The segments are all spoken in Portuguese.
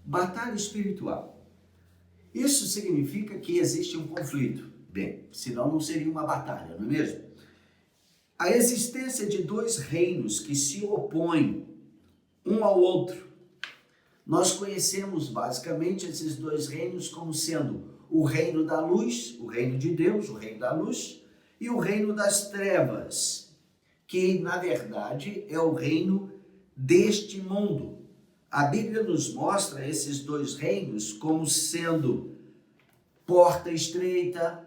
Batalha espiritual. Isso significa que existe um conflito. Bem, senão não seria uma batalha, não é mesmo? A existência de dois reinos que se opõem um ao outro. Nós conhecemos basicamente esses dois reinos como sendo o reino da luz, o reino de Deus, o reino da luz, e o reino das trevas, que na verdade é o reino deste mundo. A Bíblia nos mostra esses dois reinos como sendo porta estreita,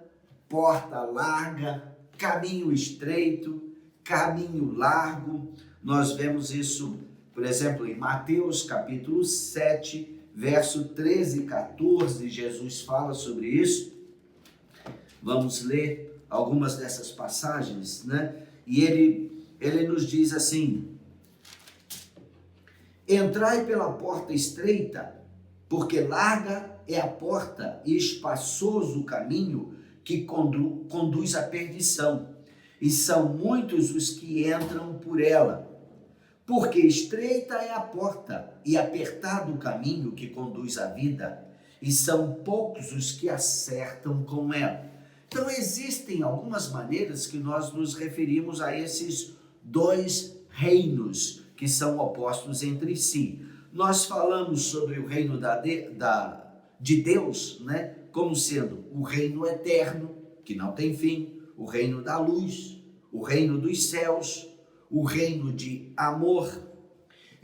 porta larga, caminho estreito, caminho largo. Nós vemos isso, por exemplo, em Mateus capítulo 7, verso 13 e 14, Jesus fala sobre isso. Vamos ler algumas dessas passagens, né? E ele nos diz assim: entrai pela porta estreita, porque larga é a porta e espaçoso o caminho que conduz à perdição, e são muitos os que entram por ela. Porque estreita é a porta e apertado o caminho que conduz à vida, e são poucos os que acertam com ela. Então existem algumas maneiras que nós nos referimos a esses dois reinos que são opostos entre si. Nós falamos sobre o reino de Deus, né, como sendo o reino eterno, que não tem fim, o reino da luz, o reino dos céus, o reino de amor.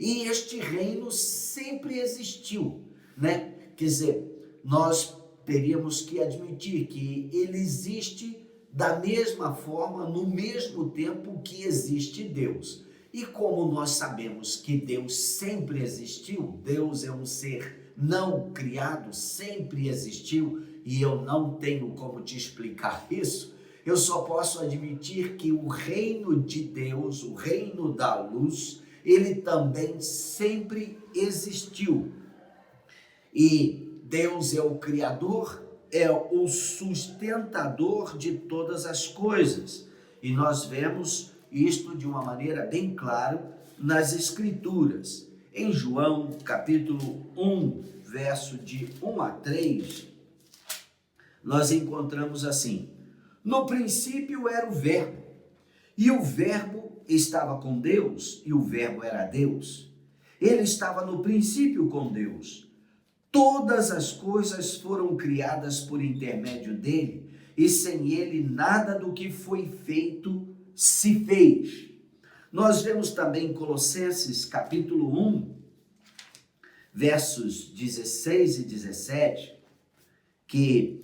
E este reino sempre existiu, né? Quer dizer, nós teríamos que admitir que ele existe da mesma forma, no mesmo tempo que existe Deus. E como nós sabemos que Deus sempre existiu, Deus é um ser não criado, sempre existiu, e eu não tenho como te explicar isso, eu só posso admitir que o reino de Deus, o reino da luz, ele também sempre existiu. E Deus é o Criador, é o sustentador de todas as coisas. E nós vemos isto de uma maneira bem clara nas Escrituras. Em João, capítulo 1, verso de 1 a 3, nós encontramos assim: no princípio era o Verbo, e o Verbo estava com Deus, e o Verbo era Deus. Ele estava no princípio com Deus. Todas as coisas foram criadas por intermédio dele, e sem ele nada do que foi feito se fez. Nós vemos também em Colossenses capítulo 1, versos 16 e 17, que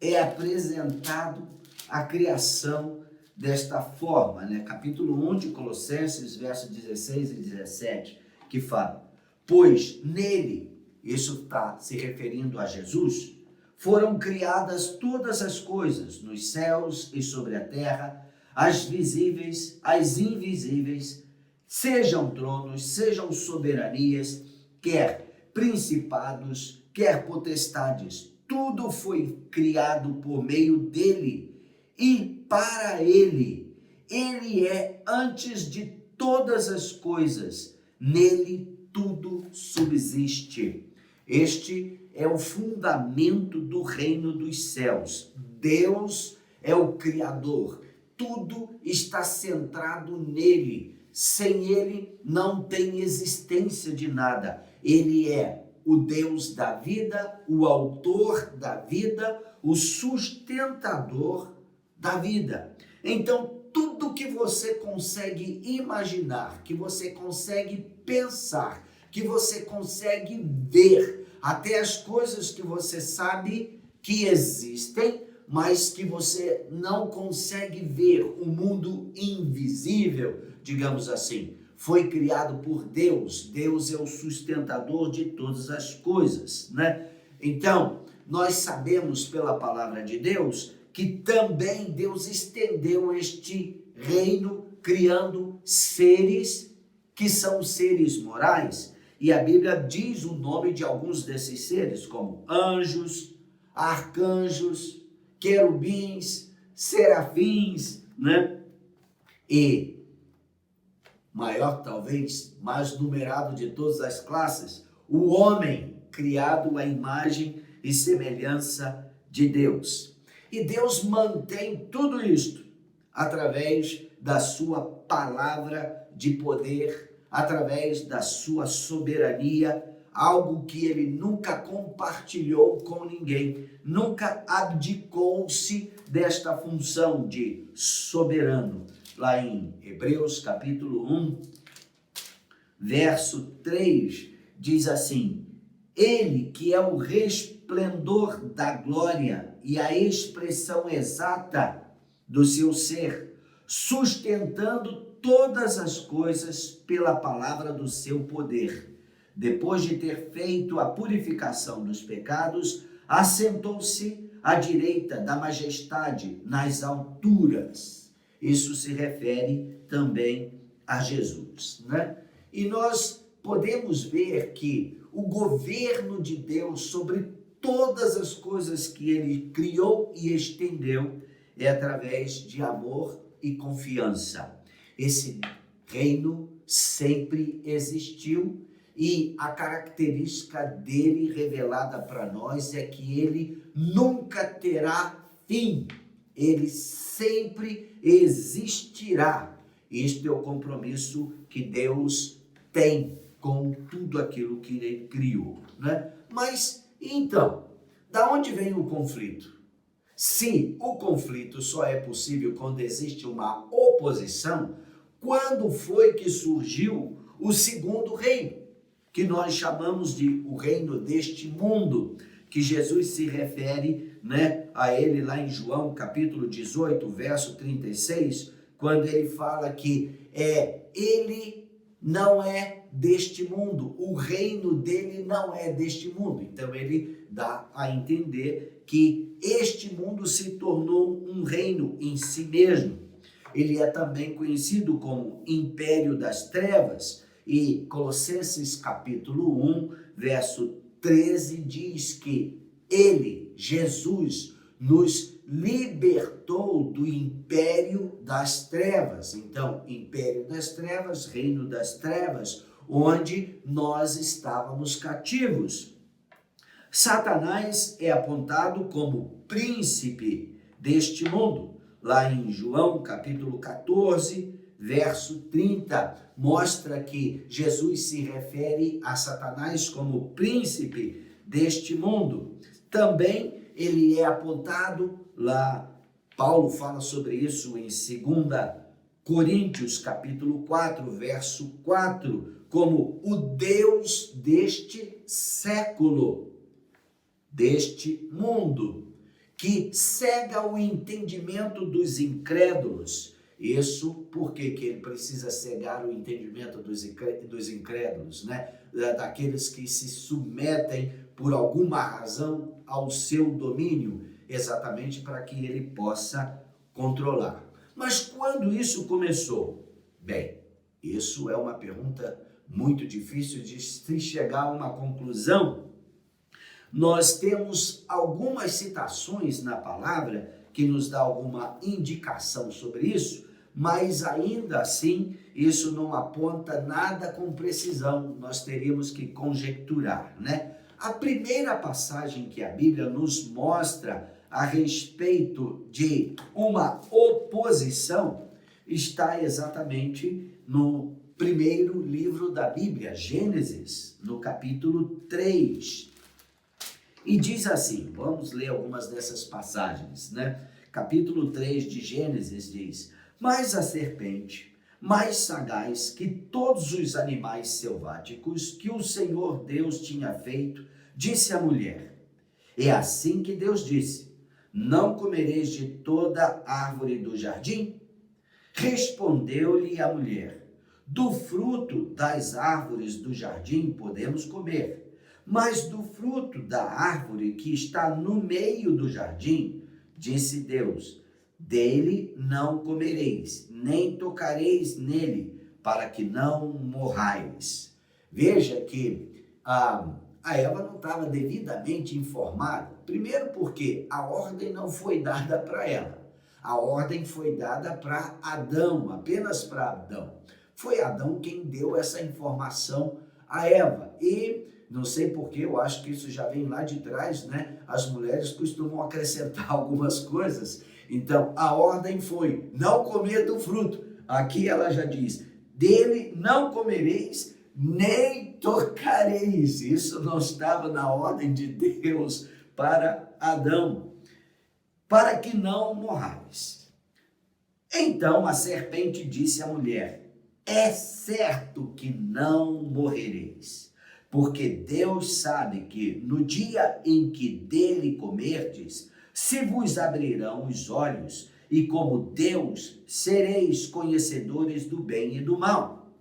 é apresentado a criação desta forma, né? Capítulo 1 de Colossenses, versos 16 e 17, que fala: pois nele, isso está se referindo a Jesus, foram criadas todas as coisas, nos céus e sobre a terra, as visíveis, as invisíveis, sejam tronos, sejam soberanias, quer principados, quer potestades. Tudo foi criado por meio dele e para ele. Ele é antes de todas as coisas. Nele tudo subsiste. Este é o fundamento do reino dos céus. Deus é o Criador. Tudo está centrado nele. Sem ele não tem existência de nada. Ele é o Deus da vida, o autor da vida, o sustentador da vida. Então, tudo que você consegue imaginar, que você consegue pensar, que você consegue ver, até as coisas que você sabe que existem, mas que você não consegue ver, o mundo invisível, digamos assim, foi criado por Deus. Deus é o sustentador de todas as coisas, né? Então, nós sabemos pela palavra de Deus que também Deus estendeu este reino criando seres que são seres morais. E a Bíblia diz o nome de alguns desses seres, como anjos, arcanjos, querubins, serafins, né? E maior talvez, mais numerado de todas as classes, o homem criado à imagem e semelhança de Deus. E Deus mantém tudo isto através da sua palavra de poder, através da sua soberania, algo que ele nunca compartilhou com ninguém, nunca abdicou-se desta função de soberano. Lá em Hebreus capítulo 1, verso 3, diz assim: ele que é o resplendor da glória e a expressão exata do seu ser, sustentando todas as coisas pela palavra do seu poder. Depois de ter feito a purificação dos pecados, assentou-se à direita da majestade nas alturas. Isso se refere também a Jesus, né? E nós podemos ver que o governo de Deus sobre todas as coisas que ele criou e estendeu é através de amor e confiança. Esse reino sempre existiu e a característica dele revelada para nós é que ele nunca terá fim. Ele sempre existirá. Este é o compromisso que Deus tem com tudo aquilo que ele criou, né? Mas, então, da onde vem o conflito? Se o conflito só é possível quando existe uma oposição, quando foi que surgiu o segundo reino, que nós chamamos de o reino deste mundo, que Jesus se refere, né, a ele lá em João capítulo 18, verso 36, quando ele fala que ele não é deste mundo, o reino dele não é deste mundo. Então ele dá a entender que este mundo se tornou um reino em si mesmo. Ele é também conhecido como Império das Trevas, e Colossenses capítulo 1, verso 13 diz que ele, Jesus, nos libertou do império das trevas. Então, império das trevas, reino das trevas, onde nós estávamos cativos. Satanás é apontado como príncipe deste mundo. Lá em João capítulo 14, verso 30, mostra que Jesus se refere a Satanás como príncipe deste mundo. Também ele é apontado lá, Paulo fala sobre isso em 2 Coríntios capítulo 4, verso 4, como o Deus deste século, deste mundo, que cega o entendimento dos incrédulos. Isso porque ele precisa cegar o entendimento dos incrédulos, né? Daqueles que se submetem por alguma razão ao seu domínio, exatamente para que ele possa controlar. Mas quando isso começou? Bem, isso é uma pergunta muito difícil de se chegar a uma conclusão. Nós temos algumas citações na palavra que nos dá alguma indicação sobre isso, mas ainda assim isso não aponta nada com precisão, nós teríamos que conjecturar, né? A primeira passagem que a Bíblia nos mostra a respeito de uma oposição está exatamente no primeiro livro da Bíblia, Gênesis, no capítulo 3. E diz assim, vamos ler algumas dessas passagens, né? Capítulo 3 de Gênesis diz: mas a serpente, mais sagaz que todos os animais selváticos que o Senhor Deus tinha feito, disse à mulher: é assim que Deus disse, não comereis de toda árvore do jardim? Respondeu-lhe a mulher: do fruto das árvores do jardim podemos comer, mas do fruto da árvore que está no meio do jardim, disse Deus, dele não comereis, nem tocareis nele, para que não morrais. Veja que a Eva não estava devidamente informada, primeiro porque a ordem não foi dada para ela, a ordem foi dada para Adão, apenas para Adão. Foi Adão quem deu essa informação a Eva, e Não sei porque, eu acho que isso já vem lá de trás, né? As mulheres costumam acrescentar algumas coisas. Então, a ordem foi: não comer do fruto. Aqui ela já diz: dele não comereis, nem tocareis. Isso não estava na ordem de Deus para Adão, para que não morrais. Então a serpente disse à mulher: é certo que não morrereis, porque Deus sabe que no dia em que dele comerdes, se vos abrirão os olhos, e como Deus sereis conhecedores do bem e do mal.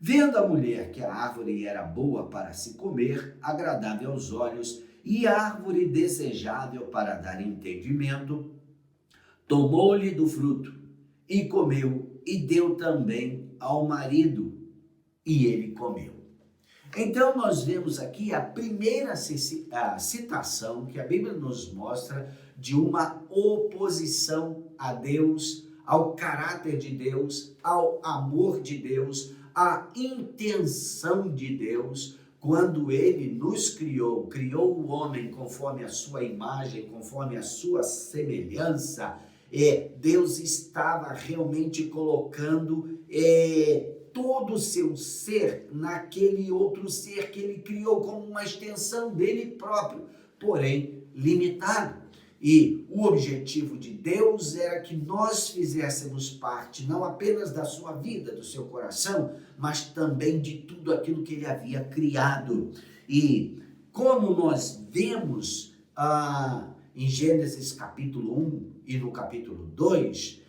Vendo a mulher que a árvore era boa para se comer, agradável aos olhos, e árvore desejável para dar entendimento, tomou-lhe do fruto e comeu, e deu também ao marido, e ele comeu. Então nós vemos aqui a primeira citação que a Bíblia nos mostra de uma oposição a Deus, ao caráter de Deus, ao amor de Deus, à intenção de Deus, quando ele nos criou o homem conforme a sua imagem, conforme a sua semelhança. Deus estava realmente colocando todo o seu ser naquele outro ser que ele criou como uma extensão dele próprio, porém limitado. E o objetivo de Deus era que nós fizéssemos parte não apenas da sua vida, do seu coração, mas também de tudo aquilo que ele havia criado. E como nós vemos em Gênesis capítulo 1 e no capítulo 2,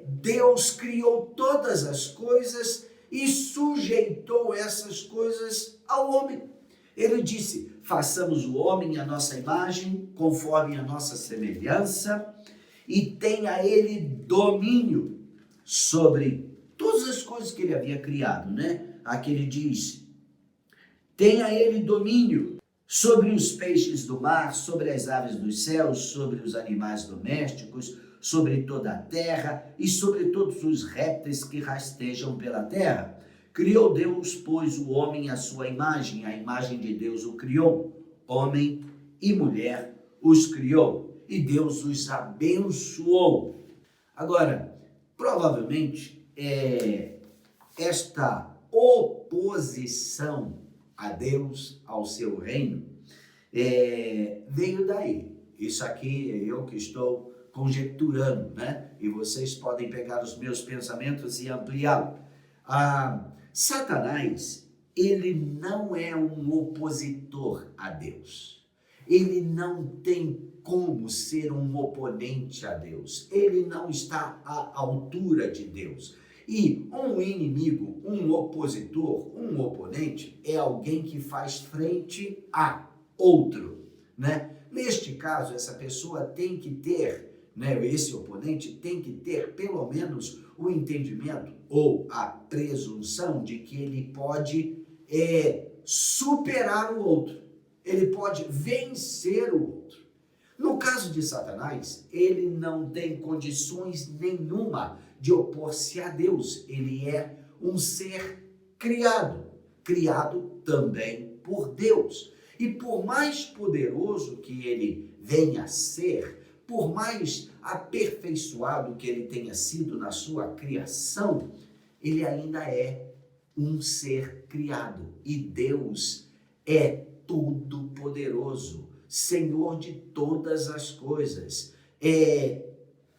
Deus criou todas as coisas e sujeitou essas coisas ao homem. Ele disse: façamos o homem à nossa imagem, conforme a nossa semelhança, e tenha ele domínio sobre todas as coisas que ele havia criado, né? Aqui ele diz: tenha ele domínio sobre os peixes do mar, sobre as aves dos céus, sobre os animais domésticos, sobre toda a terra e sobre todos os répteis que rastejam pela terra. Criou Deus, pois, o homem à sua imagem, a imagem de Deus o criou, homem e mulher os criou, e Deus os abençoou. Agora, provavelmente, esta oposição a Deus, ao seu reino, veio daí. Isso aqui é eu que estou conjecturando, né? E vocês podem pegar os meus pensamentos e ampliá-lo. Satanás, ele não é um opositor a Deus. Ele não tem como ser um oponente a Deus. Ele não está à altura de Deus. E um inimigo, um opositor, um oponente é alguém que faz frente a outro, né? Neste caso, essa pessoa tem que ter, né, esse oponente tem que ter pelo menos o entendimento ou a presunção de que ele pode superar o outro, ele pode vencer o outro. No caso de Satanás, ele não tem condições nenhuma de opor-se a Deus. Ele é um ser criado também por Deus. E por mais poderoso que ele venha a ser, por mais aperfeiçoado que ele tenha sido na sua criação, ele ainda é um ser criado. E Deus é todo-poderoso, Senhor de todas as coisas.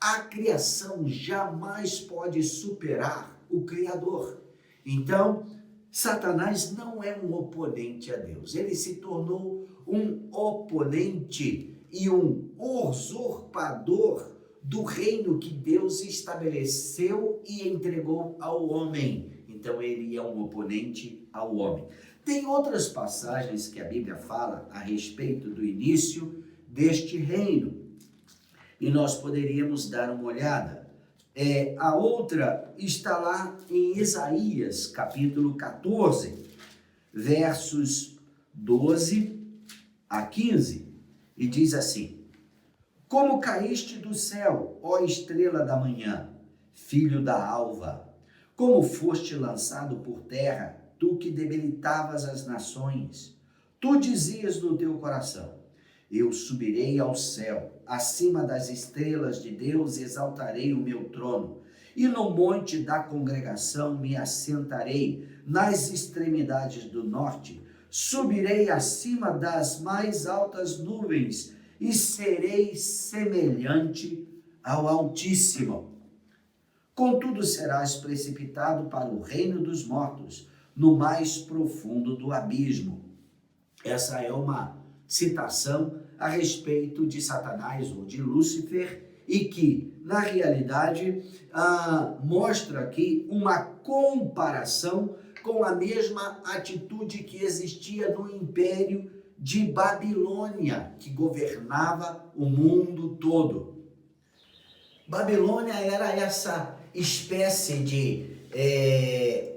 A criação jamais pode superar o Criador. Então, Satanás não é um oponente a Deus. Ele se tornou um oponente e um usurpador do reino que Deus estabeleceu e entregou ao homem. Então, ele é um oponente ao homem. Tem outras passagens que a Bíblia fala a respeito do início deste reino, e nós poderíamos dar uma olhada. A outra está lá em Isaías, capítulo 14, versos 12 a 15, e diz assim: como caíste do céu, ó estrela da manhã, filho da alva, como foste lançado por terra, tu que debilitavas as nações, Tu dizias no teu coração: eu subirei ao céu, acima das estrelas de Deus exaltarei o meu trono, e no monte da congregação me assentarei, nas extremidades do norte. Subirei acima das mais altas nuvens, e serei semelhante ao Altíssimo. Contudo, serás precipitado para o reino dos mortos, no mais profundo do abismo. Essa é uma citação a respeito de Satanás ou de Lúcifer e que, na realidade, mostra aqui uma comparação com a mesma atitude que existia no Império de Babilônia, que governava o mundo todo. Babilônia era essa espécie de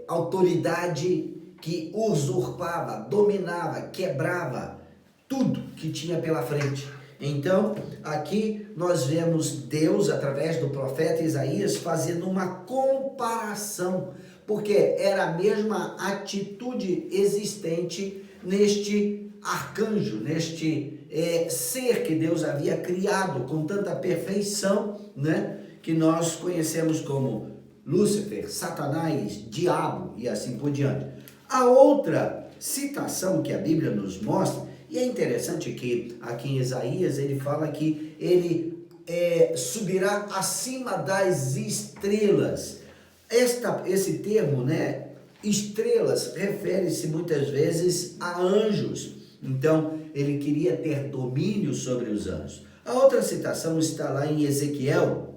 autoridade que usurpava, dominava, quebrava tudo que tinha pela frente. Então, aqui nós vemos Deus, através do profeta Isaías, fazendo uma comparação, porque era a mesma atitude existente neste arcanjo, neste ser que Deus havia criado com tanta perfeição, né, que nós conhecemos como Lúcifer, Satanás, Diabo e assim por diante. A outra citação que a Bíblia nos mostra, e é interessante que aqui em Isaías ele fala que ele subirá acima das estrelas. Esse termo, né, estrelas, refere-se muitas vezes a anjos. Então, ele queria ter domínio sobre os anjos. A outra citação está lá em Ezequiel,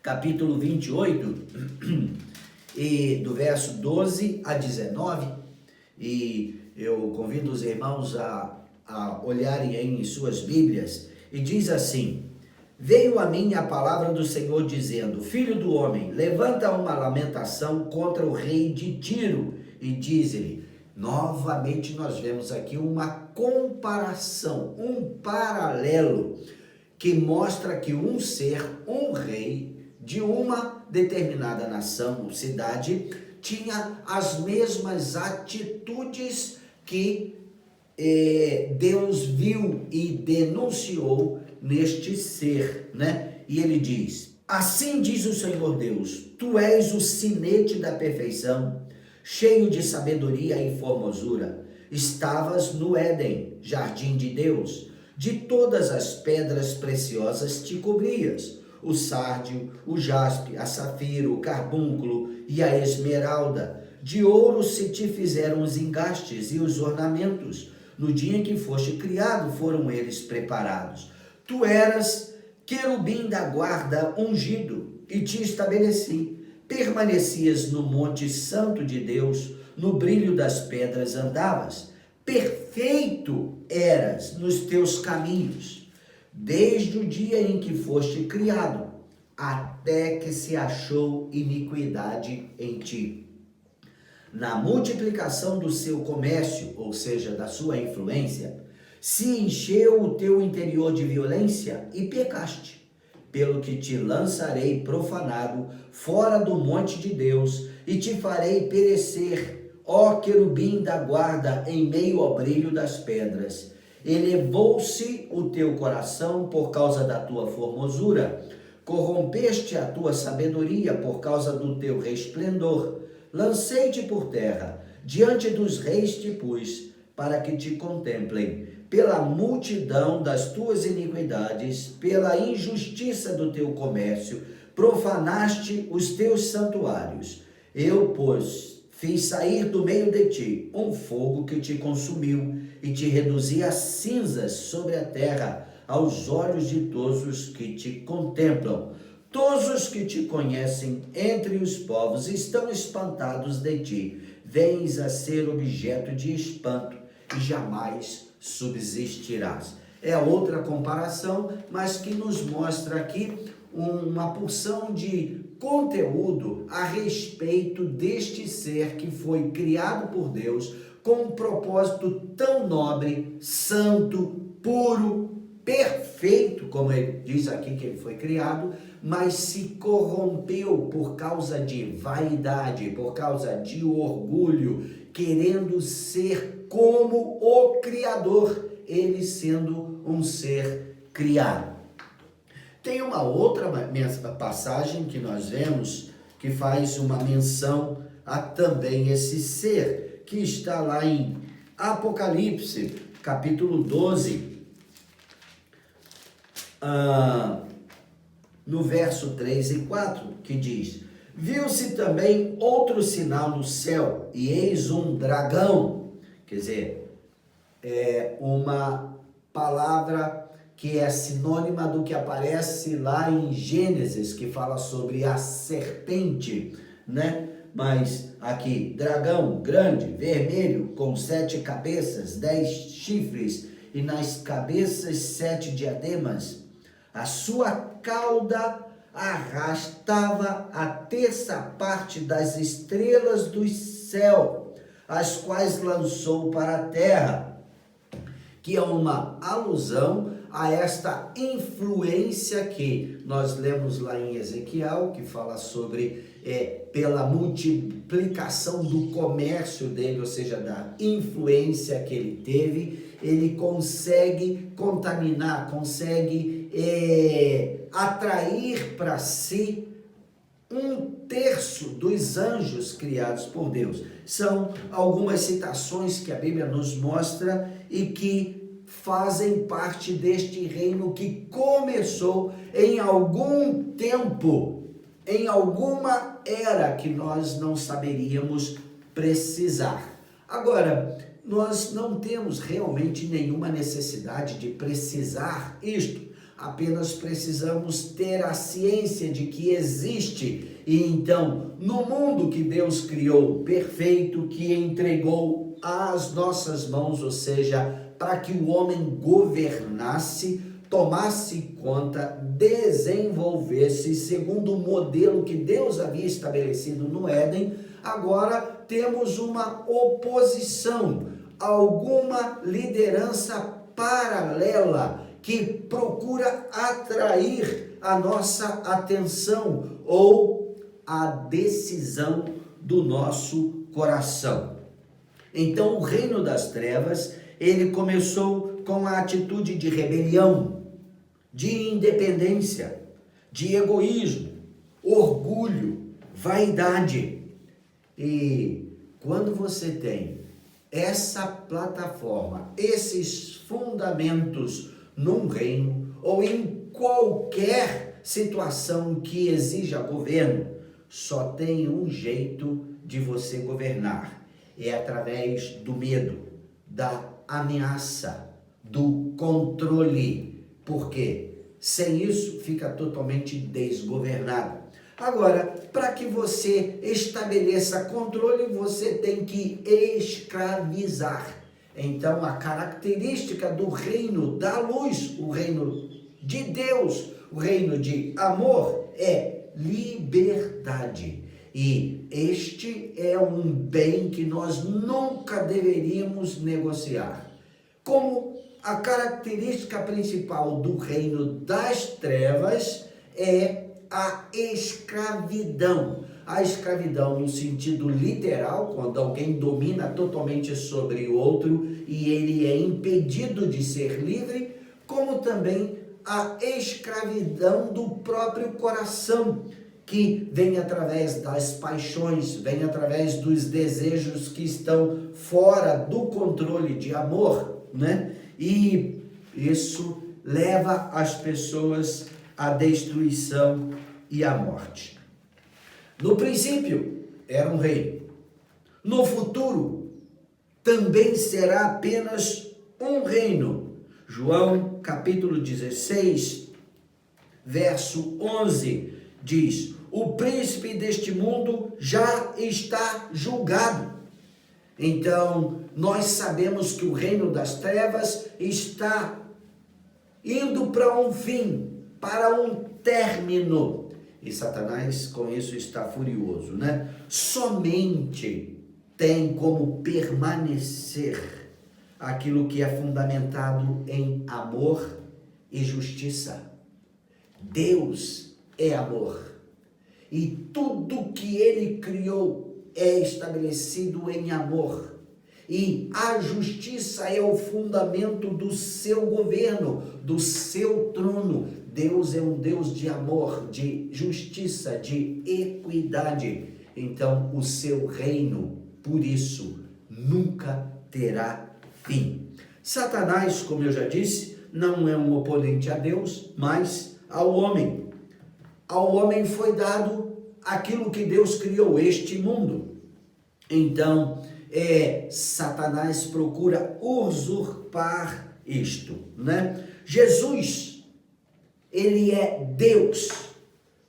capítulo 28, e do verso 12 a 19, e eu convido os irmãos a olharem aí em suas Bíblias, e diz assim: veio a mim a palavra do Senhor dizendo: filho do homem, levanta uma lamentação contra o rei de Tiro, e diz-lhe. Novamente nós vemos aqui uma comparação, um paralelo, que mostra que um ser, um rei de uma determinada nação ou cidade, tinha as mesmas atitudes que Deus viu e denunciou neste ser, né? E ele diz: assim diz o Senhor Deus, tu és o sinete da perfeição, cheio de sabedoria e formosura. Estavas no Éden, jardim de Deus. De todas as pedras preciosas te cobrias: o sárdio, o jaspe, a safiro, o carbúnculo e a esmeralda. De ouro se te fizeram os engastes e os ornamentos. No dia em que foste criado, foram eles preparados. Tu eras querubim da guarda ungido, e te estabeleci. Permanecias no monte santo de Deus, no brilho das pedras andavas. Perfeito eras nos teus caminhos, desde o dia em que foste criado, até que se achou iniquidade em ti. Na multiplicação do seu comércio, ou seja, da sua influência, se encheu o teu interior de violência e pecaste. Pelo que te lançarei profanado fora do monte de Deus e te farei perecer, ó querubim da guarda, em meio ao brilho das pedras. Elevou-se o teu coração por causa da tua formosura, corrompeste a tua sabedoria por causa do teu resplendor. Lancei-te por terra, diante dos reis te pus, para que te contemplem. Pela multidão das tuas iniquidades, pela injustiça do teu comércio, profanaste os teus santuários. Eu, pois, fiz sair do meio de ti um fogo que te consumiu e te reduzi a cinzas sobre a terra, aos olhos de todos os que te contemplam. Todos os que te conhecem entre os povos estão espantados de ti. Vens a ser objeto de espanto e jamais subsistirás. É outra comparação, mas que nos mostra aqui uma porção de conteúdo a respeito deste ser que foi criado por Deus com um propósito tão nobre, santo, puro, perfeito, como ele diz aqui que ele foi criado, mas se corrompeu por causa de vaidade, por causa de orgulho, querendo ser como o Criador, ele sendo um ser criado. Tem uma outra passagem que nós vemos que faz uma menção a também esse ser, que está lá em Apocalipse, capítulo 12, no verso 3 e 4, que diz: viu-se também outro sinal no céu, e eis um dragão. Quer dizer, é uma palavra que é sinônima do que aparece lá em Gênesis, que fala sobre a serpente, né? Mas aqui, dragão grande, vermelho, com 7 cabeças, 10 chifres, e nas cabeças 7 diademas. A sua cauda arrastava a terça parte das estrelas do céu, as quais lançou para a terra, que é uma alusão a esta influência que nós lemos lá em Ezequiel, que fala sobre pela multiplicação do comércio dele, ou seja, da influência que ele teve, ele consegue contaminar, consegue atrair para si 1/3 dos anjos criados por Deus. São algumas citações que a Bíblia nos mostra e que fazem parte deste reino que começou em algum tempo, em alguma era que nós não saberíamos precisar. Agora, nós não temos realmente nenhuma necessidade de precisar isto, apenas precisamos ter a ciência de que existe. E então, no mundo que Deus criou perfeito, que entregou às nossas mãos, ou seja, para que o homem governasse, tomasse conta, desenvolvesse segundo o modelo que Deus havia estabelecido no Éden, agora temos uma oposição, alguma liderança paralela que procura atrair a nossa atenção ou a decisão do nosso coração. Então, o reino das trevas, ele começou com a atitude de rebelião, de independência, de egoísmo, orgulho, vaidade. E quando você tem essa plataforma, esses fundamentos num reino ou em qualquer situação que exija governo, só tem um jeito de você governar: é através do medo, da ameaça, do controle. Por quê? Sem isso, fica totalmente desgovernado. Agora, para que você estabeleça controle, você tem que escravizar. Então, a característica do reino da luz, o reino de Deus, o reino de amor, é liberdade. E este é um bem que nós nunca deveríamos negociar. Como a característica principal do reino das trevas é a escravidão. A escravidão no sentido literal, quando alguém domina totalmente sobre o outro e ele é impedido de ser livre, como também a escravidão do próprio coração, que vem através das paixões, vem através dos desejos que estão fora do controle de amor, né? E isso leva as pessoas à destruição e à morte. No princípio era um reino, no futuro também será apenas um reino. João capítulo 16, verso 11 diz: o príncipe deste mundo já está julgado. Então, nós sabemos que o reino das trevas está indo para um fim, para um término. E Satanás com isso está furioso, né? Somente tem como permanecer aquilo que é fundamentado em amor e justiça. Deus é amor. E tudo que ele criou é estabelecido em amor. e a justiça é o fundamento do seu governo, do seu trono. Deus é um Deus de amor, de justiça, de equidade. Então, o seu reino, por isso, nunca terá fim. Satanás, como eu já disse, não é um oponente a Deus, mas ao homem. Ao homem foi dado aquilo que Deus criou, este mundo. Então, Satanás procura usurpar isto, né? Jesus, ele é Deus,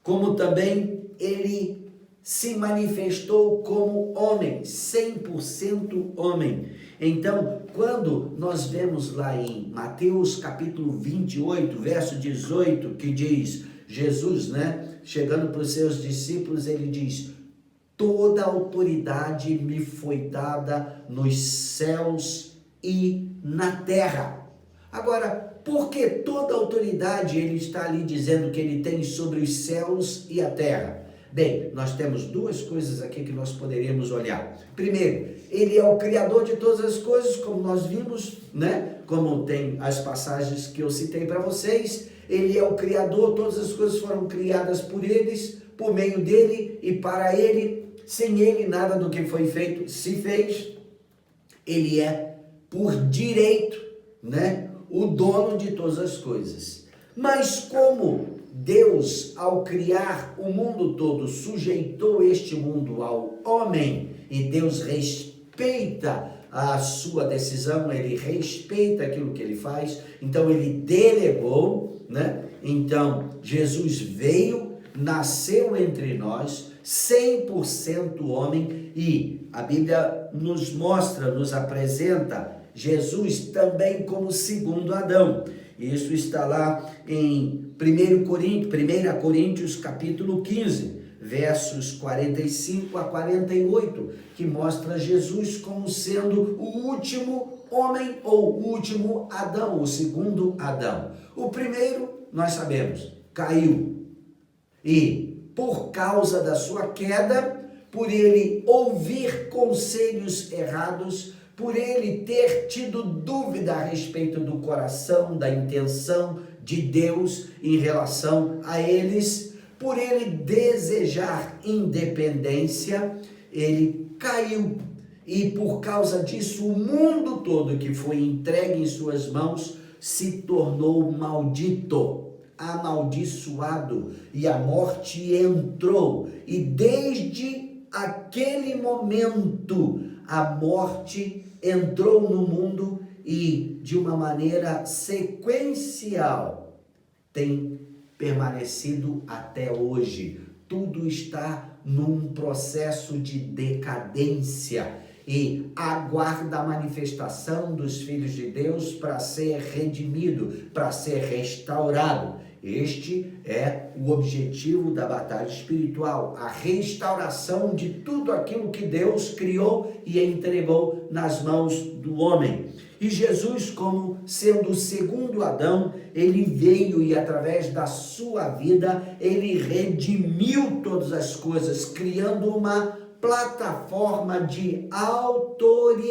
como também ele se manifestou como homem, 100% homem. Então, quando nós vemos lá em Mateus capítulo 28, verso 18, que diz, Jesus, né, chegando para os seus discípulos, ele diz, toda autoridade me foi dada nos céus e na terra. Agora, por que toda autoridade ele está ali dizendo que ele tem sobre os céus e a terra? Bem, nós temos duas coisas aqui que nós poderíamos olhar. Primeiro, ele é o Criador de todas as coisas, como nós vimos, né? Como tem as passagens que eu citei para vocês. Ele é o Criador, todas as coisas foram criadas por eles, por meio dele e para ele. Sem ele, nada do que foi feito se fez. Ele é, por direito, né, o dono de todas as coisas. Mas como Deus, ao criar o mundo todo, sujeitou este mundo ao homem, e Deus respeita a sua decisão, ele respeita aquilo que ele faz, então ele delegou, né? Então Jesus veio, nasceu entre nós, 100% homem, e a Bíblia nos mostra, nos apresenta Jesus também como segundo Adão. Isso está lá em 1 Coríntios capítulo 15, versos 45 a 48, que mostra Jesus como sendo o último homem ou o último Adão, o segundo Adão. O primeiro, nós sabemos, caiu. E por causa da sua queda, por ele ouvir conselhos errados, por ele ter tido dúvida a respeito do coração, da intenção de Deus em relação a eles, por ele desejar independência, ele caiu. E por causa disso, o mundo todo que foi entregue em suas mãos se tornou maldito, amaldiçoado, e a morte entrou. E desde aquele momento, a morte entrou no mundo e, de uma maneira sequencial, tem permanecido até hoje. Tudo está num processo de decadência e aguarda a manifestação dos filhos de Deus para ser redimido, para ser restaurado. Este é o objetivo da batalha espiritual, a restauração de tudo aquilo que Deus criou e entregou nas mãos do homem. E Jesus, como sendo o segundo Adão, ele veio e através da sua vida, ele redimiu todas as coisas, criando uma plataforma de autoridade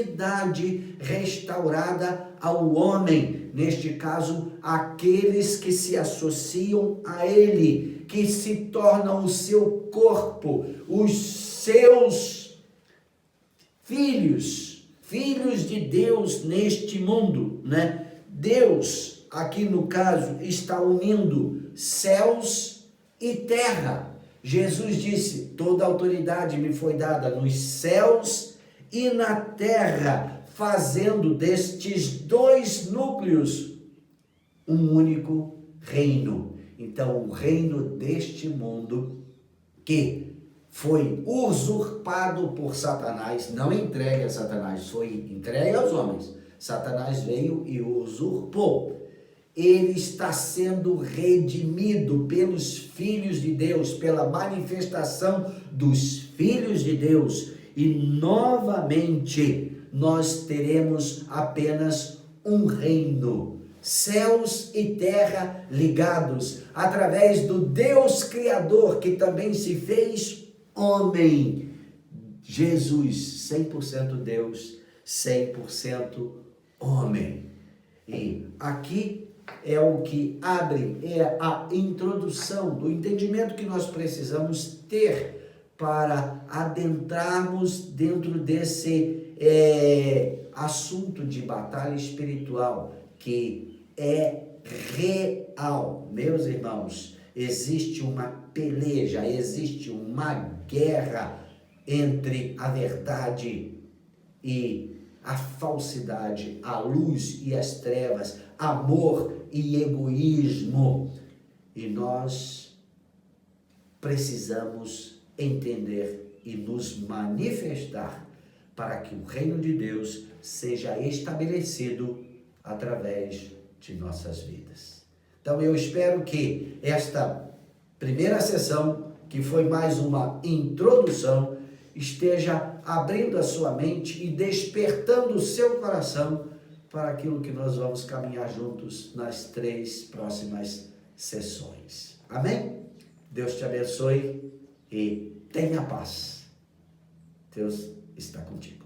restaurada ao homem, neste caso, aqueles que se associam a ele, que se tornam o seu corpo, os seus filhos de Deus neste mundo, né? Deus, aqui no caso, está unindo céus e terra. Jesus disse, toda autoridade me foi dada nos céus e na terra, fazendo destes dois núcleos um único reino. Então, o reino deste mundo que foi usurpado por Satanás, não entregue a Satanás, foi entregue aos homens. Satanás veio e usurpou. Ele está sendo redimido pelos filhos de Deus, pela manifestação dos filhos de Deus. E novamente nós teremos apenas um reino, céus e terra ligados, através do Deus Criador, que também se fez homem. Jesus, 100% Deus, 100% homem. E aqui é o que abre, é a introdução do entendimento que nós precisamos ter para adentrarmos dentro desse assunto de batalha espiritual, que é real. Meus irmãos, existe uma peleja, existe uma guerra entre a verdade e a falsidade, a luz e as trevas, amor e egoísmo. E nós precisamos entender e nos manifestar para que o reino de Deus seja estabelecido através de nossas vidas. Então eu espero que esta primeira sessão, que foi mais uma introdução, esteja abrindo a sua mente e despertando o seu coração para aquilo que nós vamos caminhar juntos nas 3 próximas sessões. Amém? Deus te abençoe e tenha paz. Deus está contigo.